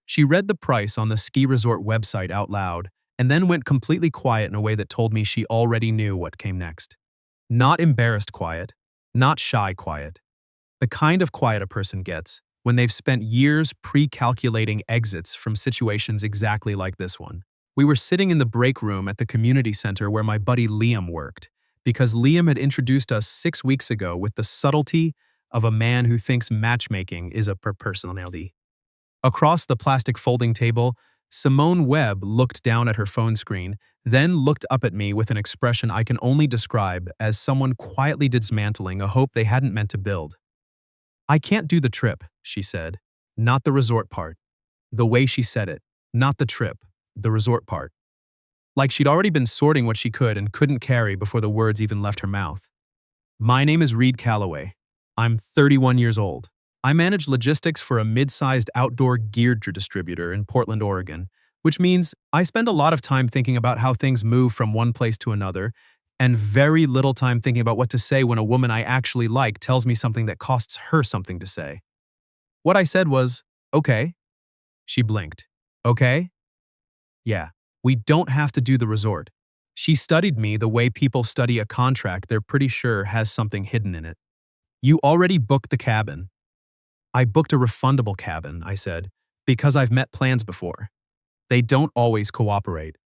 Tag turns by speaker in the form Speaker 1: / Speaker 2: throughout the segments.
Speaker 1: She read the price on the ski resort website out loud and then went completely quiet in a way that told me she already knew what came next. Not embarrassed quiet, not shy quiet. The kind of quiet a person gets when they've spent years pre-calculating exits from situations exactly like this one. We were sitting in the break room at the community center where my buddy Liam worked, because Liam had introduced us 6 weeks ago with the subtlety of a man who thinks matchmaking is a personality. Across the plastic folding table, Simone Webb looked down at her phone screen, then looked up at me with an expression I can only describe as someone quietly dismantling a hope they hadn't meant to build. "I can't do the trip," she said. Not the resort part. The way she said it. Not the trip. The resort part. Like she'd already been sorting what she could and couldn't carry before the words even left her mouth. "My name is Reed Calloway. I'm 31 years old. I manage logistics for a mid-sized outdoor gear distributor in Portland, Oregon, which means I spend a lot of time thinking about how things move from one place to another, and very little time thinking about what to say when a woman I actually like tells me something that costs her something to say." What I said was, "Okay." She blinked. "Okay? Yeah, we don't have to do the resort." She studied me the way people study a contract they're pretty sure has something hidden in it. "You already booked the cabin." "I booked a refundable cabin," I said, "because I've met plans before. They don't always cooperate."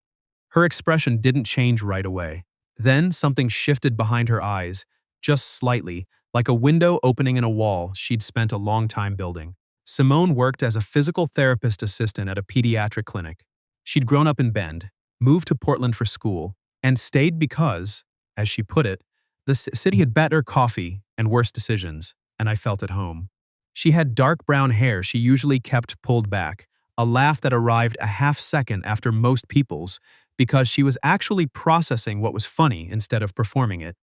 Speaker 1: Her expression didn't change right away. Then something shifted behind her eyes, just slightly, like a window opening in a wall she'd spent a long time building. Simone worked as a physical therapist assistant at a pediatric clinic. She'd grown up in Bend, moved to Portland for school, and stayed because, as she put it, the city had better coffee and worse decisions, and I felt at home. She had dark brown hair she usually kept pulled back, a laugh that arrived a half second after most people's because she was actually processing what was funny instead of performing it,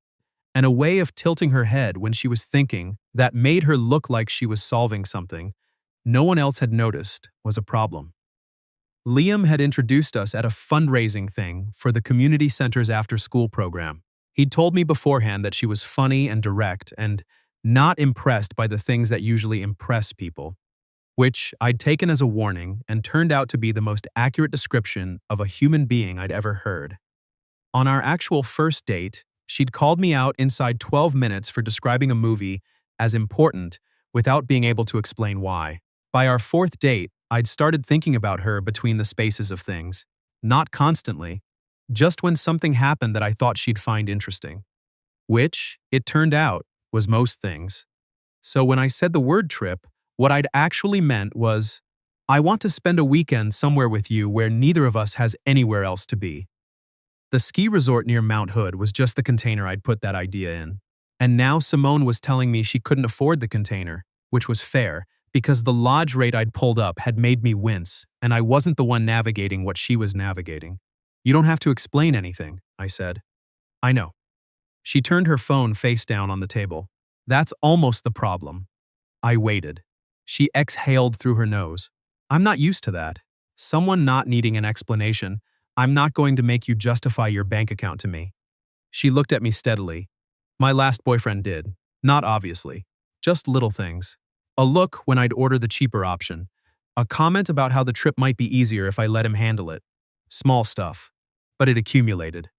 Speaker 1: and a way of tilting her head when she was thinking that made her look like she was solving something no one else had noticed was a problem. Liam had introduced us at a fundraising thing for the community center's after-school program. He'd told me beforehand that she was funny and direct and not impressed by the things that usually impress people, which I'd taken as a warning and turned out to be the most accurate description of a human being I'd ever heard. On our actual first date, she'd called me out inside 12 minutes for describing a movie as important without being able to explain why. By our fourth date, I'd started thinking about her between the spaces of things. Not constantly, just when something happened that I thought she'd find interesting. Which, it turned out, was most things. So when I said the word trip, what I'd actually meant was, "I want to spend a weekend somewhere with you where neither of us has anywhere else to be." The ski resort near Mount Hood was just the container I'd put that idea in. And now Simone was telling me she couldn't afford the container, which was fair, because the lodge rate I'd pulled up had made me wince, and I wasn't the one navigating what she was navigating. "You don't have to explain anything," I said. "I know." She turned her phone face down on the table. "That's almost the problem." I waited. She exhaled through her nose. "I'm not used to that. Someone not needing an explanation. I'm not going to make you justify your bank account to me." She looked at me steadily. "My last boyfriend did. Not obviously. Just little things. A look when I'd order the cheaper option. A comment about how the trip might be easier if I let him handle it. Small stuff. But it accumulated."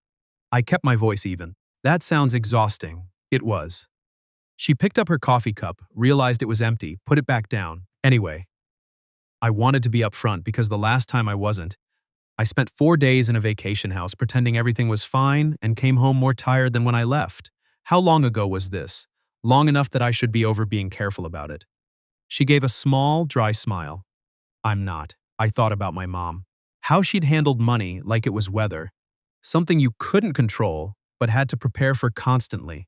Speaker 1: I kept my voice even. "That sounds exhausting." It was. She picked up her coffee cup, realized it was empty, put it back down. "Anyway, I wanted to be upfront because the last time I wasn't. I spent 4 days in a vacation house pretending everything was fine and came home more tired than when I left. How long ago was this? Long enough that I should be over being careful about it." She gave a small, dry smile. "I'm not." I thought about my mom. How she'd handled money like it was weather. Something you couldn't control, but had to prepare for constantly.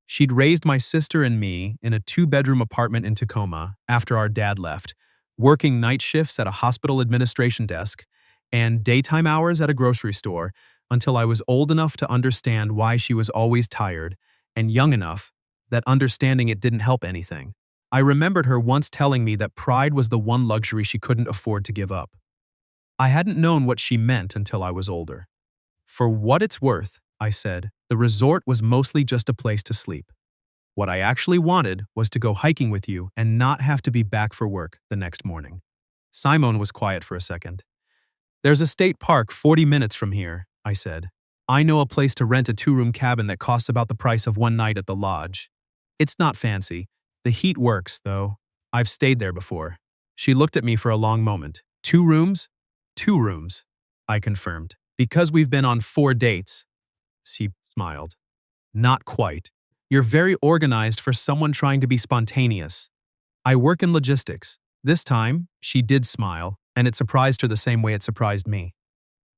Speaker 1: She'd raised my sister and me in a 2-bedroom apartment in Tacoma after our dad left, working night shifts at a hospital administration desk and daytime hours at a grocery store until I was old enough to understand why she was always tired and young enough that understanding it didn't help anything. I remembered her once telling me that pride was the one luxury she couldn't afford to give up. I hadn't known what she meant until I was older. "For what it's worth," I said, "the resort was mostly just a place to sleep. What I actually wanted was to go hiking with you and not have to be back for work the next morning." Simone was quiet for a second. There's a state park 40 minutes from here, I said. I know a place to rent a two-room cabin that costs about the price of one night at the lodge. It's not fancy. The heat works, though. I've stayed there before. She looked at me for a long moment. 2 rooms? 2 rooms, I confirmed. Because we've been on 4 dates. She smiled. Not quite. You're very organized for someone trying to be spontaneous. I work in logistics. This time, she did smile, and it surprised her the same way it surprised me.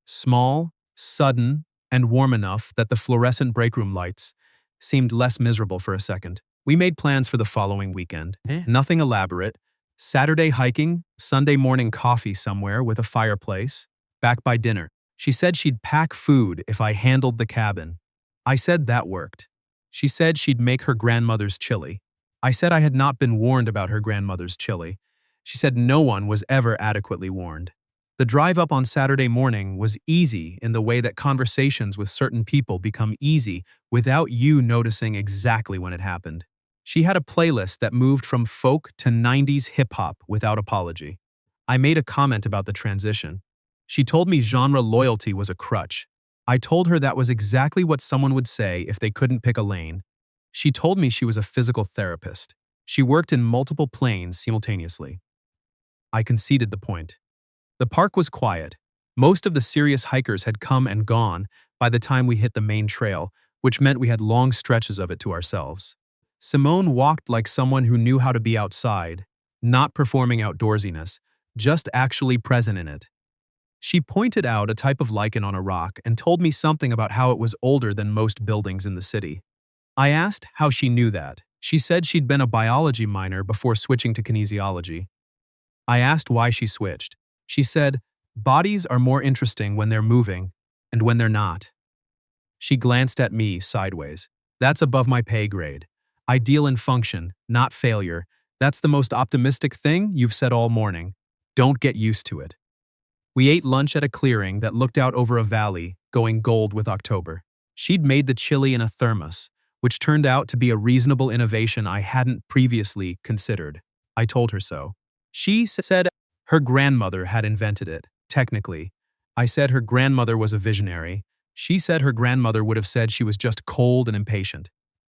Speaker 1: Small, sudden, and warm enough that the fluorescent breakroom lights seemed less miserable for a second. We made plans for the following weekend. Nothing elaborate. Saturday hiking, Sunday morning coffee somewhere with a fireplace, back by dinner. She said she'd pack food if I handled the cabin. I said that worked. She said she'd make her grandmother's chili. I said I had not been warned about her grandmother's chili. She said no one was ever adequately warned. The drive up on Saturday morning was easy in the way that conversations with certain people become easy without you noticing exactly when it happened. She had a playlist that moved from folk to 90s hip-hop without apology. I made a comment about the transition. She told me genre loyalty was a crutch. I told her that was exactly what someone would say if they couldn't pick a lane. She told me she was a physical therapist. She worked in multiple planes simultaneously. I conceded the point. The park was quiet. Most of the serious hikers had come and gone by the time we hit the main trail, which meant we had long stretches of it to ourselves. Simone walked like someone who knew how to be outside, not performing outdoorsiness, just actually present in it. She pointed out a type of lichen on a rock and told me something about how it was older than most buildings in the city. I asked how she knew that. She said she'd been a biology minor before switching to kinesiology. I asked why she switched. She said, bodies are more interesting when they're moving, and when they're not. She glanced at me sideways. That's above my pay grade. I deal in function, not failure. That's the most optimistic thing you've said all morning. Don't get used to it. We ate lunch at a clearing that looked out over a valley, going gold with October. She'd made the chili in a thermos, which turned out to be a reasonable innovation I hadn't previously considered. I told her so. She said her grandmother had invented it, technically. I said her grandmother was a visionary. She said her grandmother would have said she was just cold and impatient.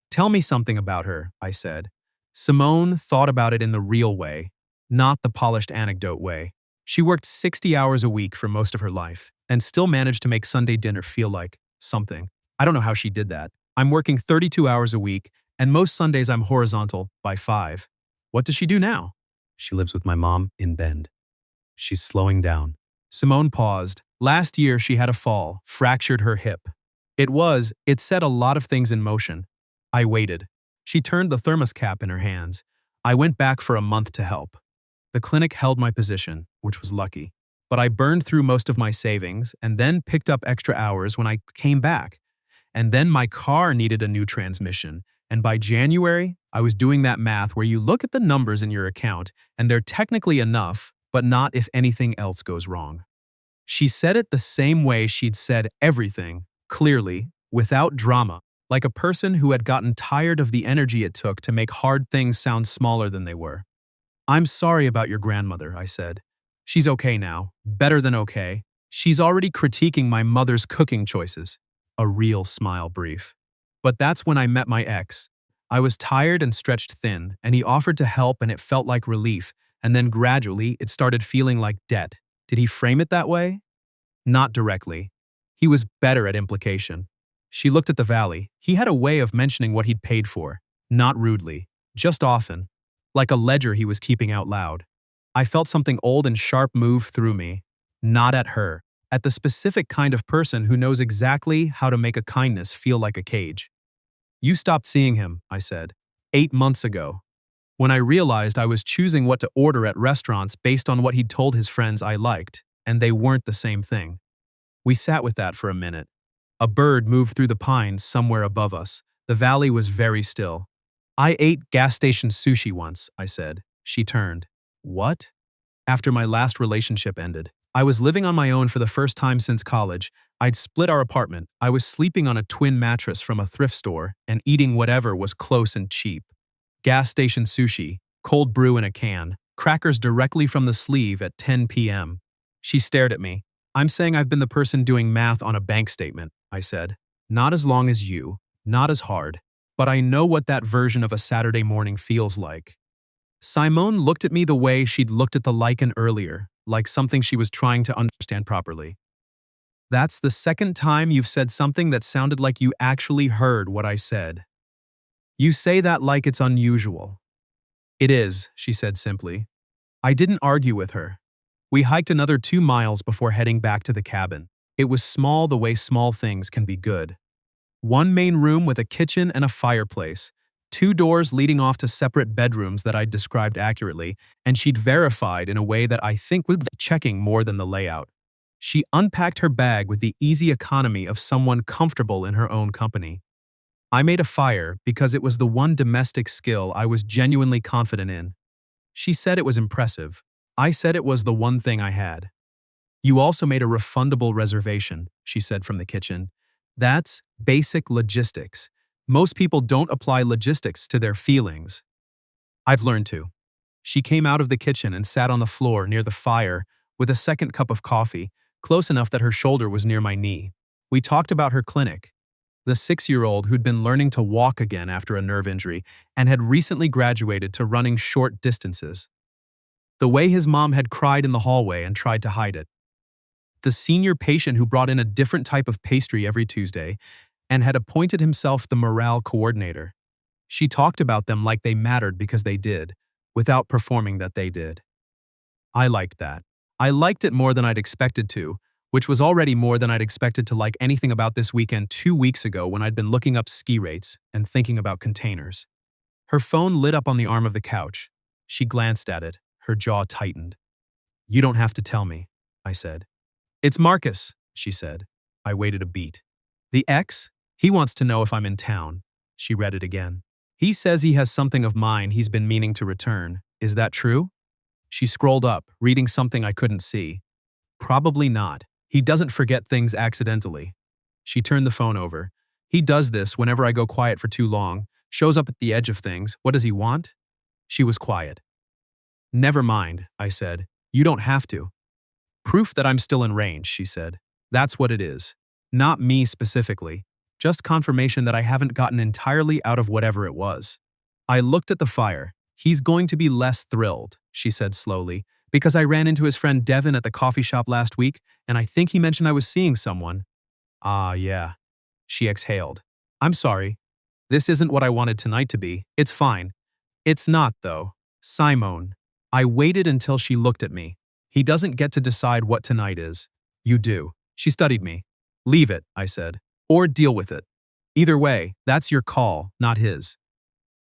Speaker 1: Tell me something about her, I said. Simone thought about it in the real way, not the polished anecdote way. She worked 60 hours a week for most of her life, and still managed to make Sunday dinner feel like something. I don't know how she did that. I'm working 32 hours a week, and most Sundays I'm horizontal by 5. What does she do now? She lives with my mom in Bend. She's slowing down. Simone paused. Last year she had a fall, fractured her hip. It set a lot of things in motion. I waited. She turned the thermos cap in her hands. I went back for a month to help. The clinic held my position, which was lucky. But I burned through most of my savings and then picked up extra hours when I came back. And then my car needed a new transmission. And by January, I was doing that math where you look at the numbers in your account and they're technically enough, but not if anything else goes wrong. She said it the same way she'd said everything, clearly, without drama, like a person who had gotten tired of the energy it took to make hard things sound smaller than they were. I'm sorry about your grandmother, I said. She's okay now, better than okay. She's already critiquing my mother's cooking choices. A real smile brief. But that's when I met my ex. I was tired and stretched thin, and he offered to help and it felt like relief, and then gradually it started feeling like debt. Did he frame it that way? Not directly. He was better at implication. She looked at the valley. He had a way of mentioning what he'd paid for, not rudely, just often, like a ledger he was keeping out loud. I felt something old and sharp move through me, not at her, at the specific kind of person who knows exactly how to make a kindness feel like a cage. You stopped seeing him, I said, 8 months ago, when I realized I was choosing what to order at restaurants based on what he'd told his friends I liked, and they weren't the same thing. We sat with that for a minute. A bird moved through the pines somewhere above us. The valley was very still. I ate gas station sushi once, I said. She turned. What? After my last relationship ended. I was living on my own for the first time since college. I'd split our apartment. I was sleeping on a twin mattress from a thrift store and eating whatever was close and cheap. Gas station sushi, cold brew in a can, Crackers directly from the sleeve at 10 p.m. She stared at me. I'm saying I've been the person doing math on a bank statement, I said. Not as long as you, not as hard, but I know what that version of a Saturday morning feels like. Simone looked at me the way she'd looked at the lichen earlier, like something she was trying to understand properly. That's the second time you've said something that sounded like you actually heard what I said. You say that like it's unusual. It is, she said simply. I didn't argue with her. We hiked another 2 miles before heading back to the cabin. It was small the way small things can be good. One main room with a kitchen and a fireplace, 2 doors leading off to separate bedrooms that I'd described accurately, and she'd verified in a way that I think was checking more than the layout. She unpacked her bag with the easy economy of someone comfortable in her own company. I made a fire because it was the one domestic skill I was genuinely confident in. She said it was impressive. I said it was the one thing I had. You also made a refundable reservation, she said from the kitchen. That's basic logistics. Most people don't apply logistics to their feelings. I've learned to. She came out of the kitchen and sat on the floor near the fire with a second cup of coffee, close enough that her shoulder was near my knee. We talked about her clinic. The 6-year-old who'd been learning to walk again after a nerve injury and had recently graduated to running short distances. The way his mom had cried in the hallway and tried to hide it. The senior patient who brought in a different type of pastry every Tuesday and had appointed himself the morale coordinator. She talked about them like they mattered because they did, without performing that they did. I liked that. I liked it more than I'd expected to, which was already more than I'd expected to like anything about this weekend 2 weeks ago when I'd been looking up ski rates and thinking about containers. Her phone lit up on the arm of the couch. She glanced at it, her jaw tightened. You don't have to tell me, I said. It's Marcus, she said. I waited a beat. The ex? He wants to know if I'm in town. She read it again. He says he has something of mine he's been meaning to return. Is that true? She scrolled up, reading something I couldn't see. Probably not. He doesn't forget things accidentally. She turned the phone over. He does this whenever I go quiet for too long, shows up at the edge of things. What does he want? She was quiet. Never mind, I said. You don't have to. Proof that I'm still in range, she said. That's what it is. Not me specifically. Just confirmation that I haven't gotten entirely out of whatever it was. I looked at the fire. He's going to be less thrilled, she said slowly, because I ran into his friend Devin at the coffee shop last week, and I think he mentioned I was seeing someone. Ah, yeah. She exhaled. I'm sorry. This isn't what I wanted tonight to be. It's fine. It's not, though. Simone. I waited until she looked at me. He doesn't get to decide what tonight is. You do. She studied me. Leave it, I said. Or deal with it. Either way, that's your call, not his.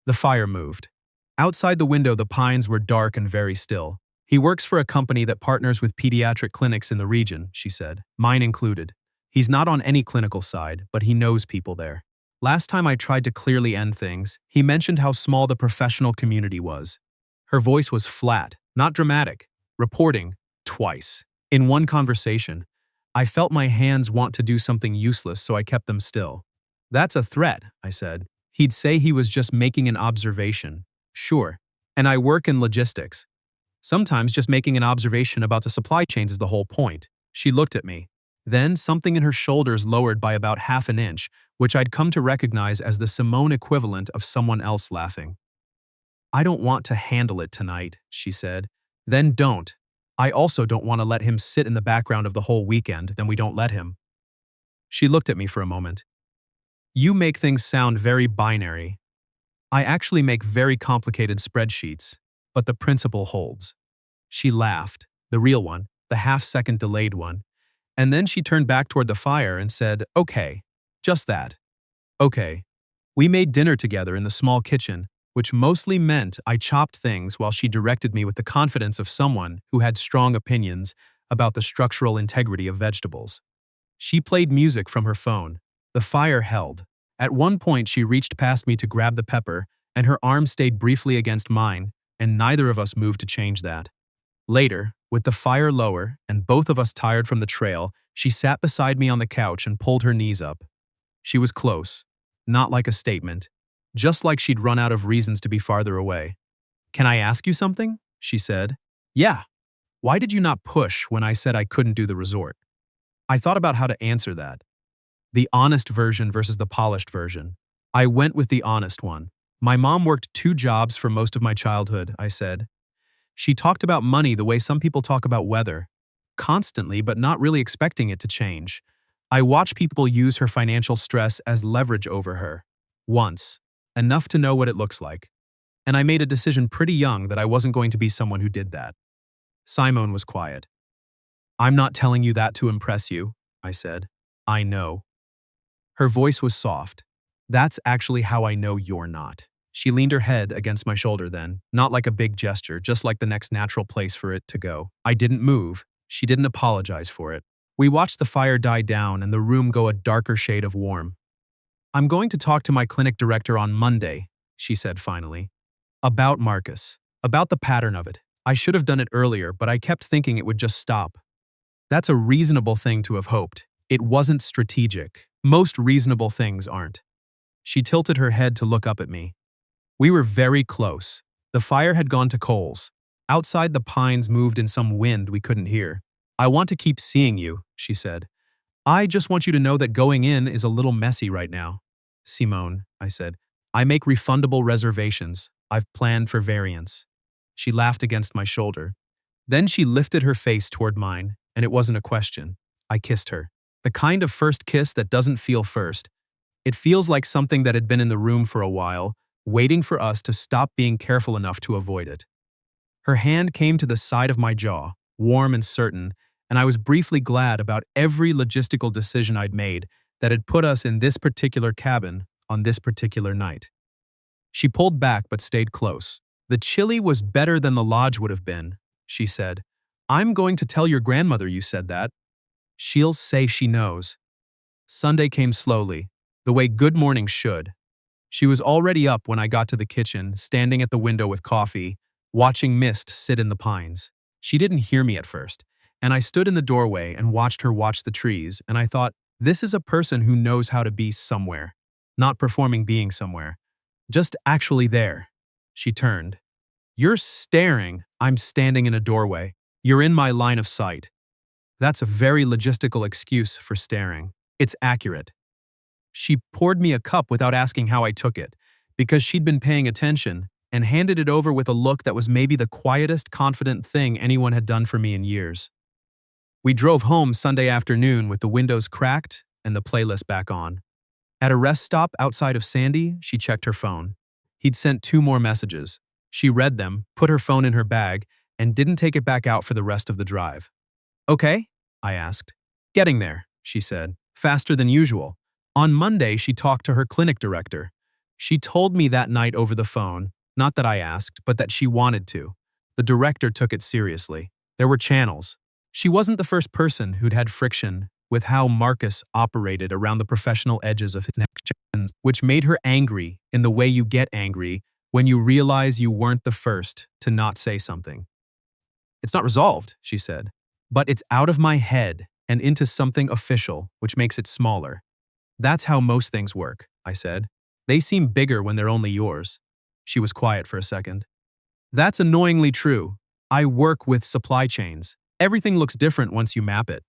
Speaker 1: The fire moved. Outside the window, the pines were dark and very still. He works for a company that partners with pediatric clinics in the region, she said, mine included. He's not on any clinical side, but he knows people there. Last time I tried to clearly end things, he mentioned how small the professional community was. Her voice was flat, not dramatic. Reporting, twice. In one conversation, I felt my hands want to do something useless, so I kept them still. That's a threat, I said. He'd say he was just making an observation. Sure. And I work in logistics. Sometimes just making an observation about the supply chains is the whole point. She looked at me. Then something in her shoulders lowered by about half an inch, which I'd come to recognize as the Simone equivalent of someone else laughing. I don't want to handle it tonight, she said. Then don't. I also don't want to let him sit in the background of the whole weekend, then we don't let him. She looked at me for a moment. You make things sound very binary. I actually make very complicated spreadsheets, but the principle holds. She laughed, the real one, the half-second delayed one, and then she turned back toward the fire and said, okay, just that. Okay. We made dinner together in the small kitchen, which mostly meant I chopped things while she directed me with the confidence of someone who had strong opinions about the structural integrity of vegetables. She played music from her phone. The fire held. At one point, she reached past me to grab the pepper, and her arm stayed briefly against mine, and neither of us moved to change that. Later, with the fire lower and both of us tired from the trail, she sat beside me on the couch and pulled her knees up. She was close, not like a statement, just like she'd run out of reasons to be farther away. Can I ask you something? she said. Yeah. Why did you not push when I said I couldn't do the resort? I thought about how to answer that. The honest version versus the polished version. I went with the honest one. My mom worked 2 jobs for most of my childhood, I said. She talked about money the way some people talk about weather, constantly but not really expecting it to change. I watched people use her financial stress as leverage over her. Once. Enough to know what it looks like. And I made a decision pretty young that I wasn't going to be someone who did that. Simone was quiet. I'm not telling you that to impress you, I said. I know. Her voice was soft. That's actually how I know you're not. She leaned her head against my shoulder then, not like a big gesture, just like the next natural place for it to go. I didn't move. She didn't apologize for it. We watched the fire die down and the room go a darker shade of warm. I'm going to talk to my clinic director on Monday, she said finally. About Marcus. About the pattern of it. I should have done it earlier, but I kept thinking it would just stop. That's a reasonable thing to have hoped. It wasn't strategic. Most reasonable things aren't. She tilted her head to look up at me. We were very close. The fire had gone to coals. Outside, the pines moved in some wind we couldn't hear. I want to keep seeing you, she said. I just want you to know that going in is a little messy right now. Simone, I said. I make refundable reservations. I've planned for variance. She laughed against my shoulder. Then she lifted her face toward mine, and it wasn't a question. I kissed her. The kind of first kiss that doesn't feel first. It feels like something that had been in the room for a while, waiting for us to stop being careful enough to avoid it. Her hand came to the side of my jaw, warm and certain, and I was briefly glad about every logistical decision I'd made that had put us in this particular cabin on this particular night. She pulled back but stayed close. The chili was better than the lodge would have been, she said. I'm going to tell your grandmother you said that. She'll say she knows. Sunday came slowly, the way good mornings should. She was already up when I got to the kitchen, standing at the window with coffee, watching mist sit in the pines. She didn't hear me at first, and I stood in the doorway and watched her watch the trees, and I thought, this is a person who knows how to be somewhere. Not performing being somewhere. Just actually there. She turned. You're staring. I'm standing in a doorway. You're in my line of sight. That's a very logistical excuse for staring. It's accurate. She poured me a cup without asking how I took it, because she'd been paying attention, and handed it over with a look that was maybe the quietest, confident thing anyone had done for me in years. We drove home Sunday afternoon with the windows cracked and the playlist back on. At a rest stop outside of Sandy, she checked her phone. He'd sent 2 more messages. She read them, put her phone in her bag, and didn't take it back out for the rest of the drive. Okay? I asked. Getting there, she said, faster than usual. On Monday, she talked to her clinic director. She told me that night over the phone, not that I asked, but that she wanted to. The director took it seriously. There were channels. She wasn't the first person who'd had friction with how Marcus operated around the professional edges of his connections, which made her angry in the way you get angry when you realize you weren't the first to not say something. It's not resolved, she said, but it's out of my head and into something official, which makes it smaller. That's how most things work, I said. They seem bigger when they're only yours. She was quiet for a second. That's annoyingly true. I work with supply chains. Everything looks different once you map it.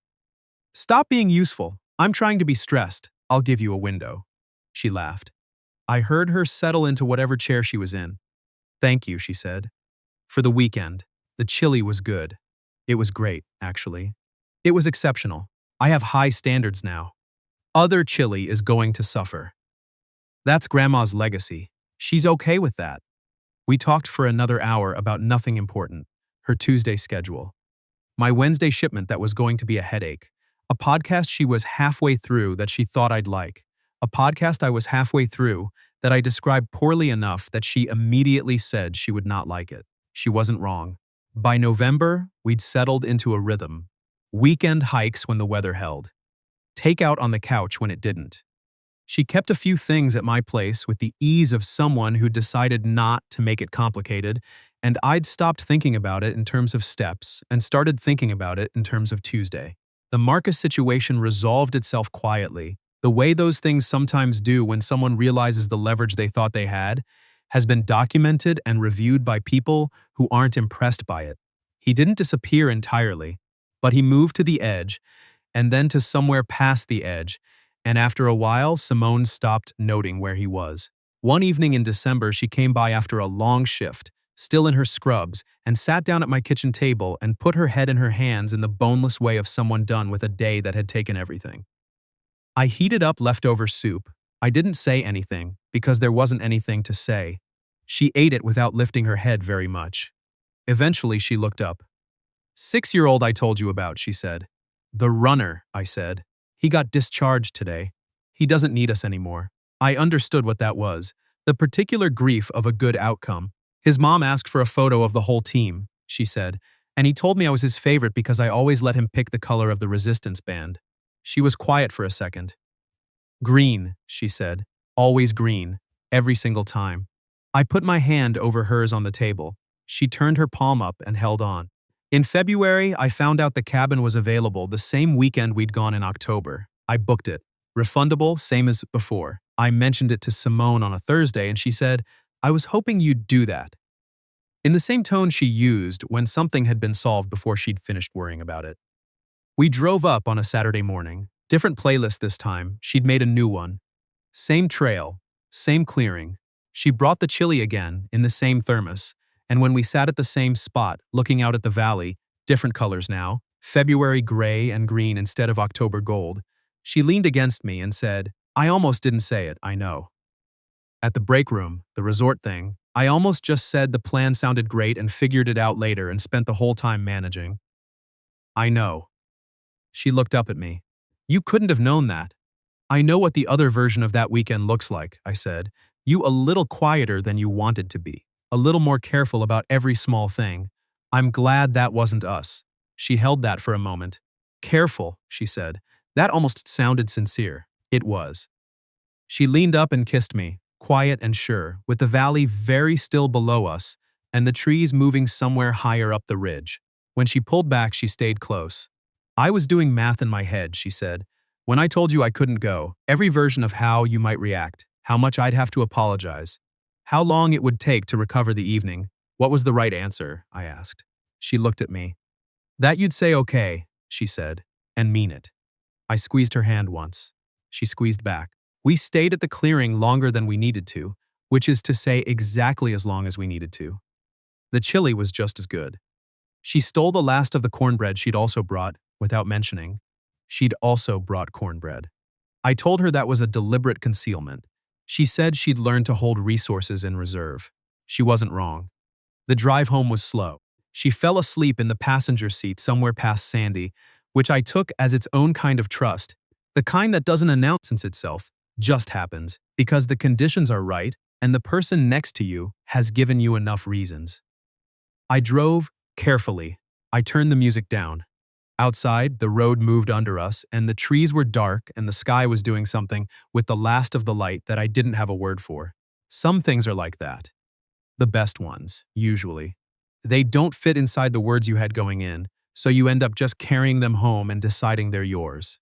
Speaker 1: Stop being useful. I'm trying to be stressed. I'll give you a window. She laughed. I heard her settle into whatever chair she was in. Thank you, she said. For the weekend, the chili was good. It was great, actually. It was exceptional. I have high standards now. Other chili is going to suffer. That's Grandma's legacy. She's okay with that. We talked for another hour about nothing important, her Tuesday schedule. My Wednesday shipment that was going to be a headache. A podcast she was halfway through that she thought I'd like. A podcast I was halfway through that I described poorly enough that she immediately said she would not like it. She wasn't wrong. By November, we'd settled into a rhythm. Weekend hikes when the weather held. Takeout on the couch when it didn't. She kept a few things at my place with the ease of someone who decided not to make it complicated, and I'd stopped thinking about it in terms of steps and started thinking about it in terms of Tuesday. The Marcus situation resolved itself quietly, the way those things sometimes do when someone realizes the leverage they thought they had, has been documented and reviewed by people who aren't impressed by it. He didn't disappear entirely, but he moved to the edge and then to somewhere past the edge, and after a while, Simone stopped noting where he was. One evening in December, she came by after a long shift, still in her scrubs, and sat down at my kitchen table and put her head in her hands in the boneless way of someone done with a day that had taken everything. I heated up leftover soup. I didn't say anything, because there wasn't anything to say. She ate it without lifting her head very much. Eventually, she looked up. 6-year-old I told you about, she said. The runner, I said. He got discharged today. He doesn't need us anymore. I understood what that was. The particular grief of a good outcome. His mom asked for a photo of the whole team, she said, and he told me I was his favorite because I always let him pick the color of the resistance band. She was quiet for a second. Green, she said. Always green. Every single time. I put my hand over hers on the table. She turned her palm up and held on. In February, I found out the cabin was available the same weekend we'd gone in October. I booked it. Refundable, same as before. I mentioned it to Simone on a Thursday and she said, I was hoping you'd do that. In the same tone she used when something had been solved before she'd finished worrying about it. We drove up on a Saturday morning. Different playlist this time. She'd made a new one. Same trail. Same clearing. She brought the chili again in the same thermos. And when we sat at the same spot, looking out at the valley, different colors now, February gray and green instead of October gold, she leaned against me and said, I almost didn't say it, I know. At the break room, the resort thing, I almost just said the plan sounded great and figured it out later and spent the whole time managing. I know. She looked up at me. You couldn't have known that. I know what the other version of that weekend looks like, I said. You a little quieter than you wanted to be. A little more careful about every small thing. I'm glad that wasn't us. She held that for a moment. Careful, she said. That almost sounded sincere. It was. She leaned up and kissed me, quiet and sure, with the valley very still below us and the trees moving somewhere higher up the ridge. When she pulled back, she stayed close. I was doing math in my head, she said. When I told you I couldn't go, every version of how you might react, how much I'd have to apologize, how long it would take to recover the evening. What was the right answer? I asked. She looked at me. That you'd say okay, she said, and mean it. I squeezed her hand once. She squeezed back. We stayed at the clearing longer than we needed to, which is to say exactly as long as we needed to. The chili was just as good. She stole the last of the cornbread she'd also brought, without mentioning. She'd also brought cornbread. I told her that was a deliberate concealment. She said she'd learned to hold resources in reserve. She wasn't wrong. The drive home was slow. She fell asleep in the passenger seat somewhere past Sandy, which I took as its own kind of trust, the kind that doesn't announce itself, just happens, because the conditions are right and the person next to you has given you enough reasons. I drove carefully. I turned the music down. Outside, the road moved under us, and the trees were dark, and the sky was doing something with the last of the light that I didn't have a word for. Some things are like that. The best ones, usually. They don't fit inside the words you had going in, so you end up just carrying them home and deciding they're yours.